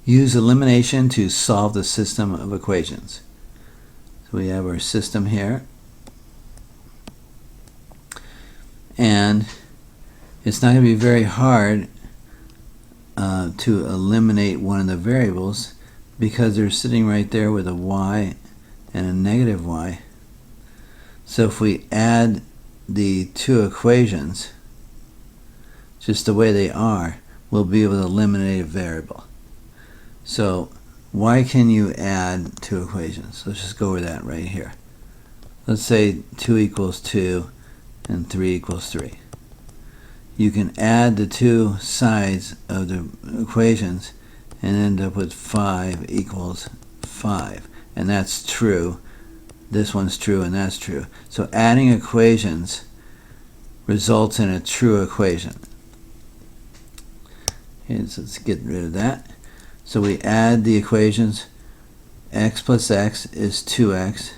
Use elimination to solve the system of equations. So we have our system here. And it's not going to be very hard to eliminate one of the variables because they're sitting right there with a y and a negative y. So if we add the two equations just the way they are, we'll be able to eliminate a variable. So why can you add two equations? Let's just go over that right here. Let's say 2 equals 2 and 3 equals 3. You can add the two sides of the equations and end up with 5 equals 5. And that's true. This one's true and that's true. So adding equations results in a true equation. Okay, so let's get rid of that. So we add the equations. X plus x is 2x.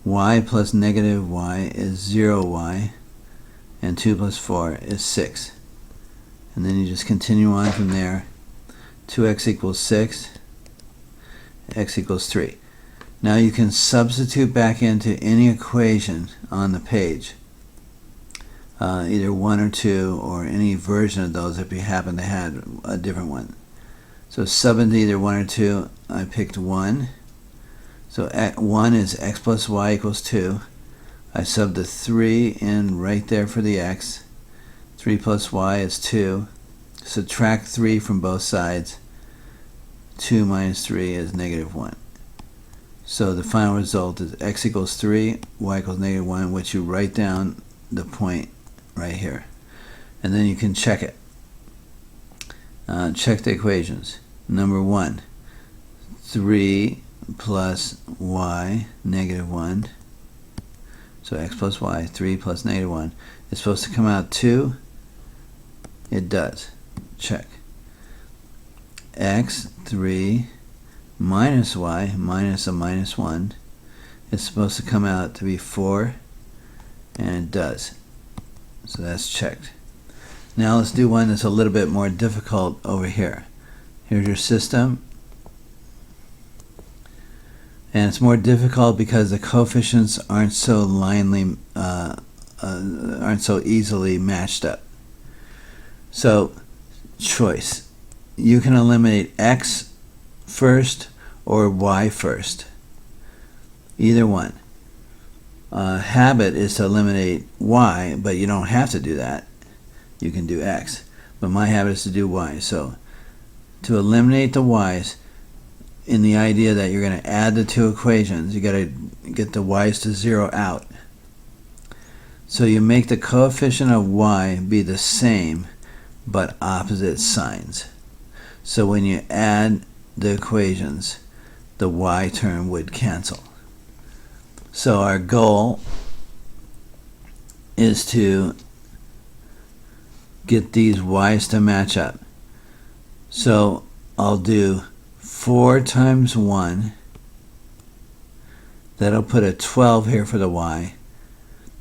Y plus negative y is 0y. And 2 plus 4 is 6. And then you just continue on from there. 2x equals 6. X equals 3. Now you can substitute back into any equation on the page. Either 1 or 2 or any version of those if you happen to have a different one. So sub into either 1 or 2. I picked 1. So 1 is x plus y equals 2. I subbed the 3 in right there for the x. 3 plus y is 2. Subtract 3 from both sides. 2 minus 3 is negative 1. So the final result is x equals 3, y equals negative 1, which you write down the point right here. And then you can check it. Check the equations. Number 1, 3 plus y, negative 1. So x plus y, 3 plus negative 1. It's supposed to come out 2. It does. Check. X, 3, minus y, minus a minus 1. It's supposed to come out to be 4. And it does. So that's checked. Now let's do one that's a little bit more difficult over here. Here's your system. And it's more difficult because the coefficients aren't so aren't so easily matched up. So, choice. You can eliminate x first or y first. Either one. Habit is to eliminate y, but you don't have to do that. You can do x. But my habit is to do y. So, to eliminate the y's, in the idea that you're going to add the two equations, you got to get the y's to 0 out. So you make the coefficient of y be the same but opposite signs. So when you add the equations, the y term would cancel. So our goal is to get these y's to match up. So I'll do 4 times 1, that'll put a 12 here for the y,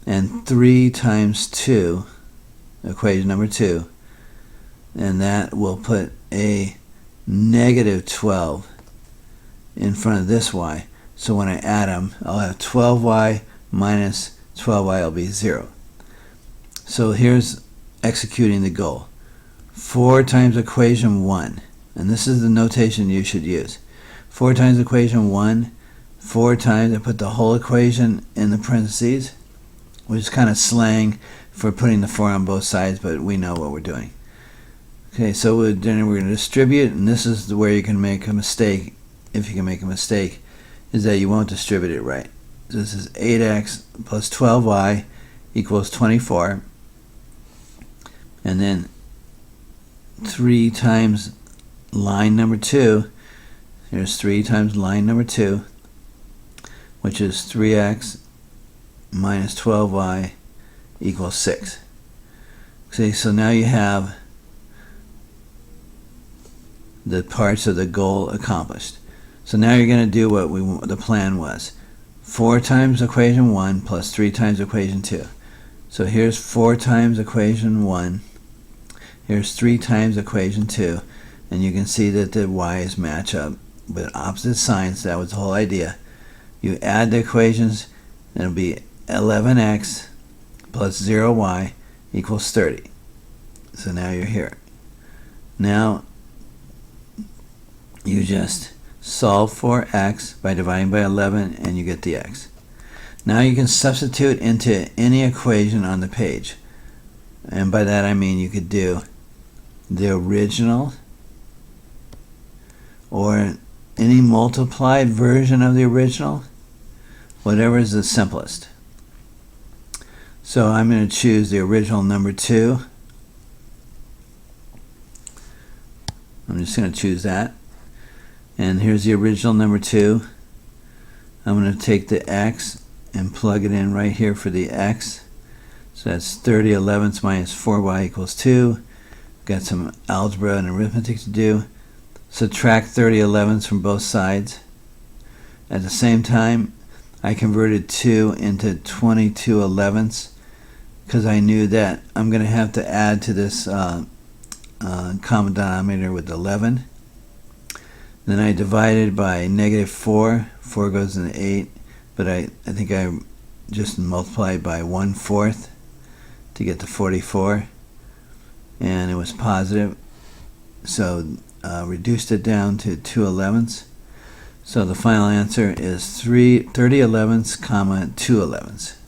and 3 times 2, equation number 2, and that will put a negative 12 in front of this y. So when I add them, I'll have 12y minus 12y will be 0. So here's executing the goal. 4 times equation 1. And this is the notation you should use. 4 times equation 1, 4 times, I put the whole equation in the parentheses, which is kind of slang for putting the 4 on both sides, but we know what we're doing. Okay, so then we're going to distribute, and this is where you can make a mistake, if you can make a mistake, is that you won't distribute it right. So this is 8x plus 12y equals 24, and then 3 times line number 2, here's 3 times line number 2, which is 3x minus 12y equals 6. Okay, so now you have the parts of the goal accomplished. So now you're going to do what the plan was. 4 times equation 1 plus 3 times equation 2. So here's 4 times equation 1. Here's 3 times equation 2. and you can see that the y's match up with opposite signs. That was the whole idea. You add the equations, and it'll be 11x plus 0y equals 30. So now you're here. Now you just solve for x by dividing by 11, and you get the x. Now you can substitute into any equation on the page. And by that I mean you could do the original or any multiplied version of the original, whatever is the simplest. So I'm going to choose the original number 2. I'm just going to choose that. And here's the original number 2. I'm going to take the x and plug it in right here for the x. So that's 30 elevenths minus 4y equals 2. Got some algebra and arithmetic to do. Subtract 30 elevenths from both sides. At the same time, I converted 2 into 22 elevenths because I knew that I'm going to have to add to this common denominator with 11. Then I divided by negative 4. 4 goes into 8, but I think I just multiplied by 1/4 to get to 44, and it was positive, so reduced it down to 2 elevenths. So the final answer is 30 elevenths, 2 elevenths.